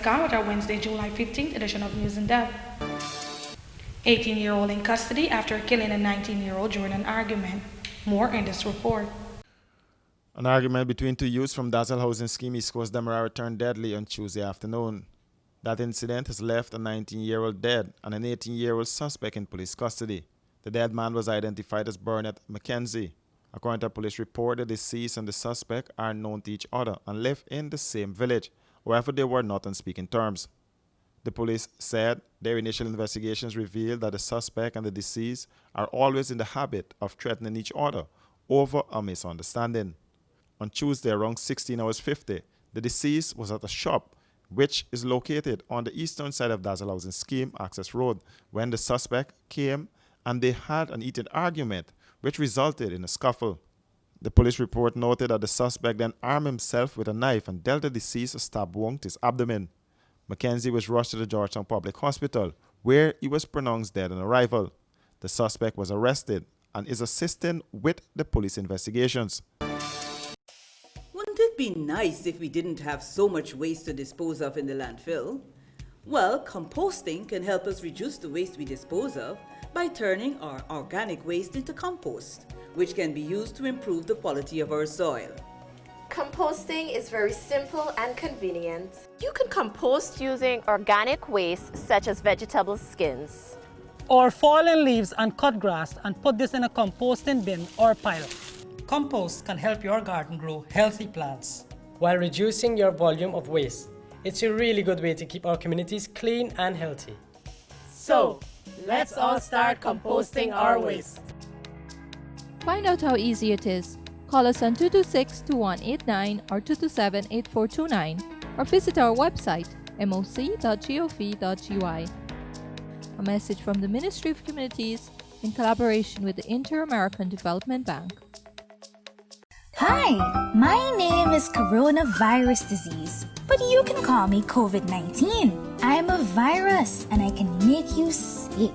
Khan with our Wednesday, July 15th edition of News in Depth. 18-year-old in custody after killing a 19-year-old during an argument. More in this report. An argument between two youths from Dazzle Housing Scheme East Coast Demerara turned deadly on Tuesday afternoon. That incident has left a 19-year-old dead and an 18-year-old suspect in police custody. The dead man was identified as Burnett McKenzie. According to a police report, the deceased and the suspect are known to each other and live in the same village. However, they were not on speaking terms. The police said their initial investigations revealed that the suspect and the deceased are always in the habit of threatening each other over a misunderstanding. On Tuesday around 16 hours 50, the deceased was at a shop which is located on the eastern side of Dazzle Housing Scheme Access Road when the suspect came and they had an heated argument which resulted in a scuffle. The police report noted that the suspect then armed himself with a knife and dealt the deceased a stab wound to his abdomen. McKenzie was rushed to the Georgetown Public Hospital, where he was pronounced dead on arrival. The suspect was arrested and is assisting with the police investigations. Wouldn't it be nice if we didn't have so much waste to dispose of in the landfill? Well, composting can help us reduce the waste we dispose of by turning our organic waste into compost, which can be used to improve the quality of our soil. Composting is very simple and convenient. You can compost using organic waste such as vegetable skins, or fallen leaves and cut grass and put this in a composting bin or pile. Compost can help your garden grow healthy plants while reducing your volume of waste. It's a really good way to keep our communities clean and healthy. So, let's all start composting our waste. Find out how easy it is. Call us on 226-2189 or 227-8429 or visit our website moc.gov.ui. A message from the Ministry of Communities in collaboration with the Inter-American Development Bank. Hi, my name is coronavirus disease, but you can call me COVID-19. I'm a virus and I can make you sick.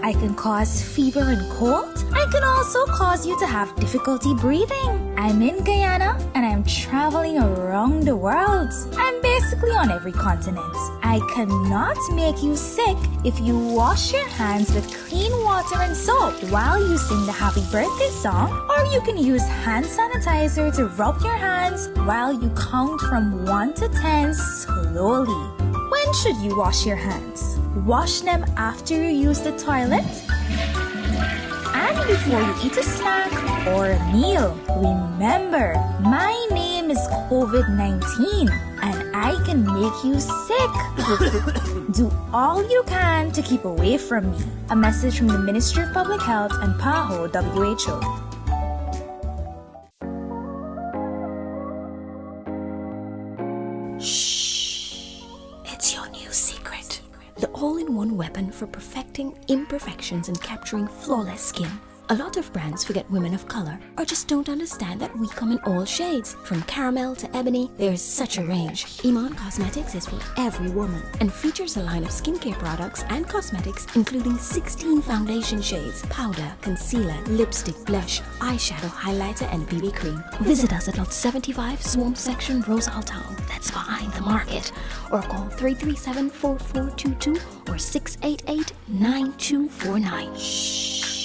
I can cause fever and cold. I can also cause you to have difficulty breathing. I'm in Guyana and I'm traveling around the world. I'm basically on every continent. I cannot make you sick if you wash your hands with clean water and soap while you sing the happy birthday song, or you can use hand sanitizer to rub your hands while you count from 1 to 10 slowly. When should you wash your hands? Wash them after you use the toilet and before you eat a snack or a meal. Remember, my name is COVID-19 and I can make you sick. Do all you can to keep away from me. A message from the Ministry of Public Health and PAHO WHO. It's your new secret. The all-in-one weapon for perfecting imperfections and capturing flawless skin. A lot of brands forget women of color or just don't understand that we come in all shades. From caramel to ebony, there's such a range. Iman Cosmetics is for every woman and features a line of skincare products and cosmetics including 16 foundation shades, powder, concealer, lipstick, blush, eyeshadow, highlighter, and BB cream. Visit us at Lot 75, Swamp Section, Rosal Town. That's behind the market. Or call 337-4422 or 688-9249. Shh.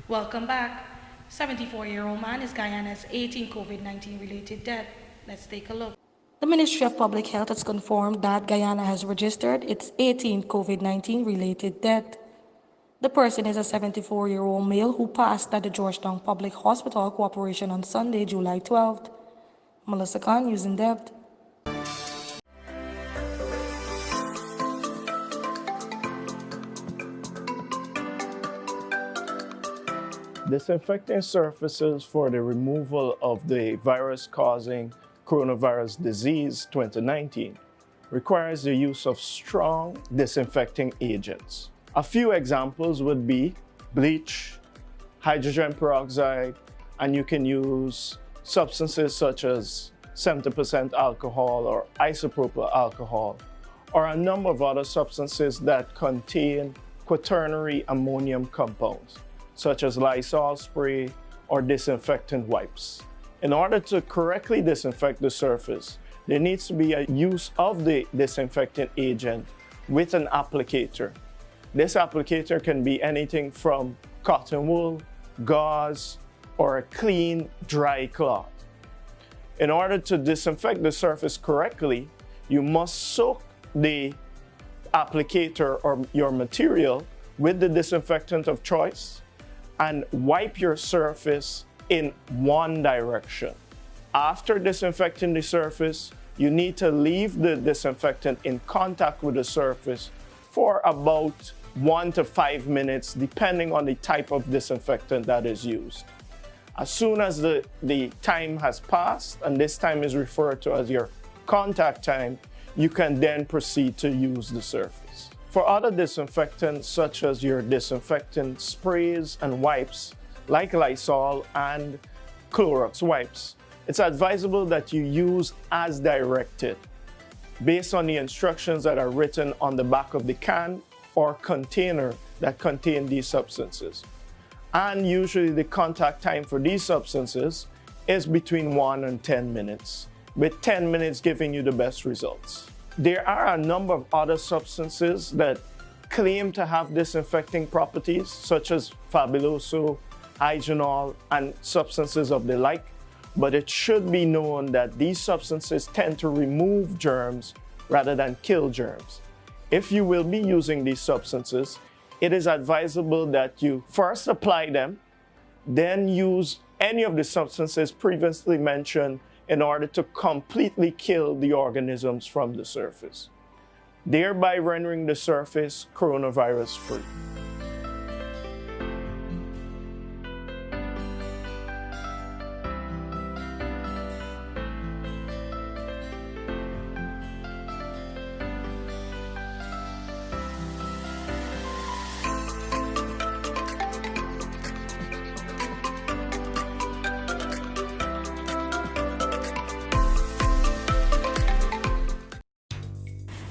Welcome back. 74-year-old man is Guyana's 18th COVID-19 related death. Let's take a look. The Ministry of Public Health has confirmed that Guyana has registered its 18th COVID-19 related death. The person is a 74-year-old male who passed at the Georgetown Public Hospital Corporation on Sunday, July 12th. Melissa Khan, News in Depth. Disinfecting surfaces for the removal of the virus causing coronavirus disease 2019. requires the use of strong disinfecting agents. A few examples would be bleach, hydrogen peroxide, and you can use substances such as 70% alcohol or isopropyl alcohol, or a number of other substances that contain quaternary ammonium compounds, such as Lysol spray or disinfectant wipes. In order to correctly disinfect the surface, there needs to be a use of the disinfectant agent with an applicator. This applicator can be anything from cotton wool, gauze, or a clean, dry cloth. In order to disinfect the surface correctly, you must soak the applicator or your material with the disinfectant of choice and wipe your surface in one direction. After disinfecting the surface, you need to leave the disinfectant in contact with the surface for about 1 to 5 minutes, depending on the type of disinfectant that is used. As soon as the time has passed, and this time is referred to as your contact time, you can then proceed to use the surface. For other disinfectants, such as your disinfectant sprays and wipes, like Lysol and Clorox wipes, it's advisable that you use as directed, based on the instructions that are written on the back of the can or container that contain these substances. And usually the contact time for these substances is between 1 and 10 minutes, with 10 minutes giving you the best results. There are a number of other substances that claim to have disinfecting properties, such as Fabuloso, Hygenol, and substances of the like, but it should be known that these substances tend to remove germs rather than kill germs. If you will be using these substances, it is advisable that you first apply them, then use any of the substances previously mentioned in order to completely kill the organisms from the surface, thereby rendering the surface coronavirus-free.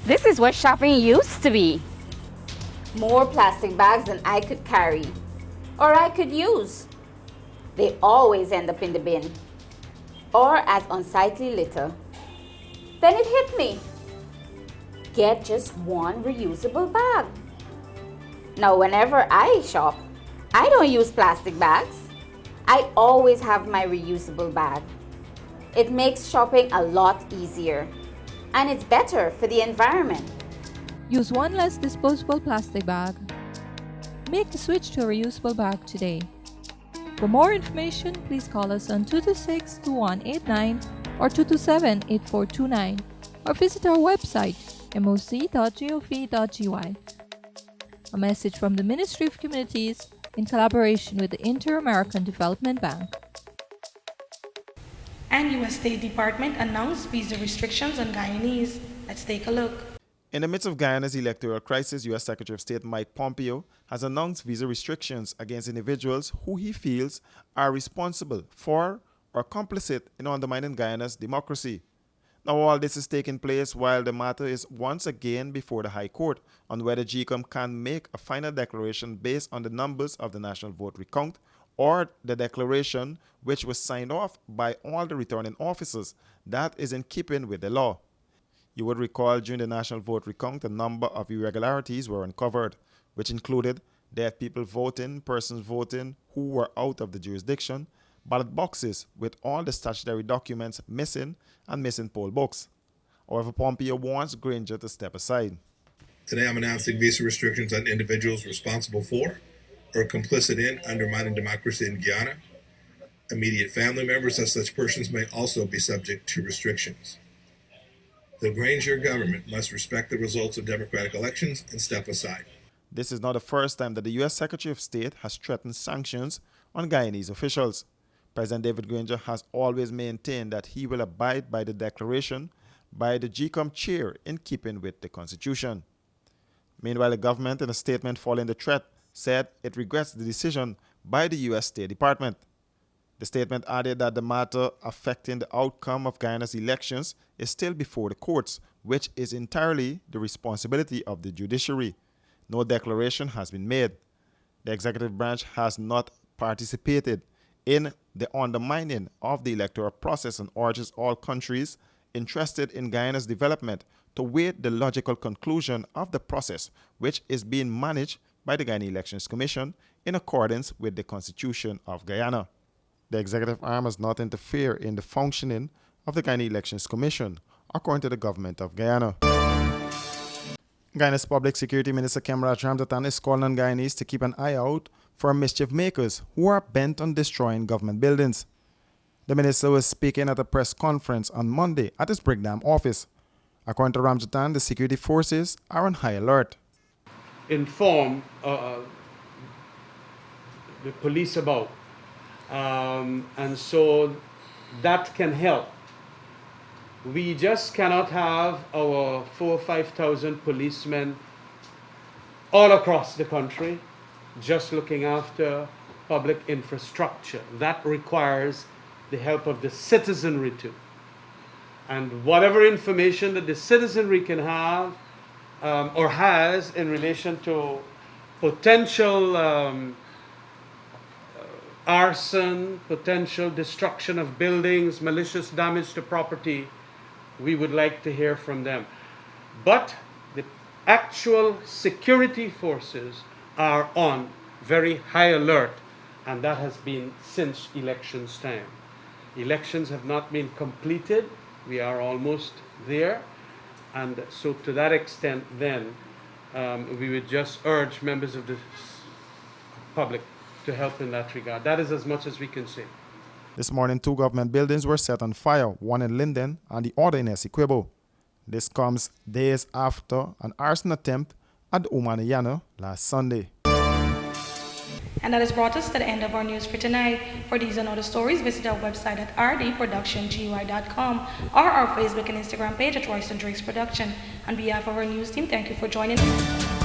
This is what shopping used to be. More plastic bags than I could carry or I could use. They always end up in the bin or as unsightly litter. Then it hit me. Get just one reusable bag. Now, whenever I shop, I don't use plastic bags. I always have my reusable bag. It makes shopping a lot easier. And it's better for the environment. Use one less disposable plastic bag. Make the switch to a reusable bag today. For more information, please call us on 226-2189 or 227-8429 or visit our website moc.gov.gy. A message from the Ministry of Communities in collaboration with the Inter-American Development Bank. And U.S. State Department announced visa restrictions on Guyanese. Let's take a look. In the midst of Guyana's electoral crisis, U.S. Secretary of State Mike Pompeo has announced visa restrictions against individuals who he feels are responsible for or complicit in undermining Guyana's democracy. Now, all this is taking place while the matter is once again before the High Court on whether GECOM can make a final declaration based on the numbers of the national vote recount or the declaration which was signed off by all the returning officers that is in keeping with the law. You would recall during the national vote recount, a number of irregularities were uncovered, which included dead people voting, persons voting who were out of the jurisdiction, ballot boxes with all the statutory documents missing, and missing poll books. However, Pompeo wants Granger to step aside. Today I'm announcing visa restrictions on individuals responsible for or complicit in undermining democracy in Guyana. Immediate family members of such persons may also be subject to restrictions. The Granger government must respect the results of democratic elections and step aside. This is not the first time that the U.S. Secretary of State has threatened sanctions on Guyanese officials. President David Granger has always maintained that he will abide by the declaration by the GCOM chair in keeping with the Constitution. Meanwhile, the government, in a statement following the threat, said it regrets the decision by the U.S. State Department. The statement added that the matter affecting the outcome of Guyana's elections is still before the courts, which is entirely the responsibility of the judiciary. No declaration has been made. The executive branch has not participated in the undermining of the electoral process and urges all countries interested in Guyana's development to wait the logical conclusion of the process, which is being managed by the Guyana Elections Commission in accordance with the Constitution of Guyana. The executive arm has not interfered in the functioning of the Guyana Elections Commission, according to the government of Guyana. Guyana's Public Security Minister Kemraj Ramtatan is calling on Guyanese to keep an eye out for mischief makers who are bent on destroying government buildings. The minister was speaking at a press conference on Monday at his Brigham office. According to Ramtatan, the security forces are on high alert. Inform the police about. And so that can help. We just cannot have our 4,000 or 5,000 policemen all across the country just looking after public infrastructure. That requires the help of the citizenry too. And whatever information that the citizenry can have or has in relation to potential arson, potential destruction of buildings, malicious damage to property, we would like to hear from them. But the actual security forces are on very high alert, and that has been since elections time. Elections have not been completed. We are almost there. And so to that extent then, we would just urge members of the public to help in that regard. That is as much as we can say. This morning, 2 government buildings were set on fire, one in Linden and the other in Essequibo. This comes days after an arson attempt at Umaniyana last Sunday. And that has brought us to the end of our news for tonight. For these and other stories, visit our website at rdproductiongui.com or our Facebook and Instagram page at Royston Drakes Production. On behalf of our news team, thank you for joining us.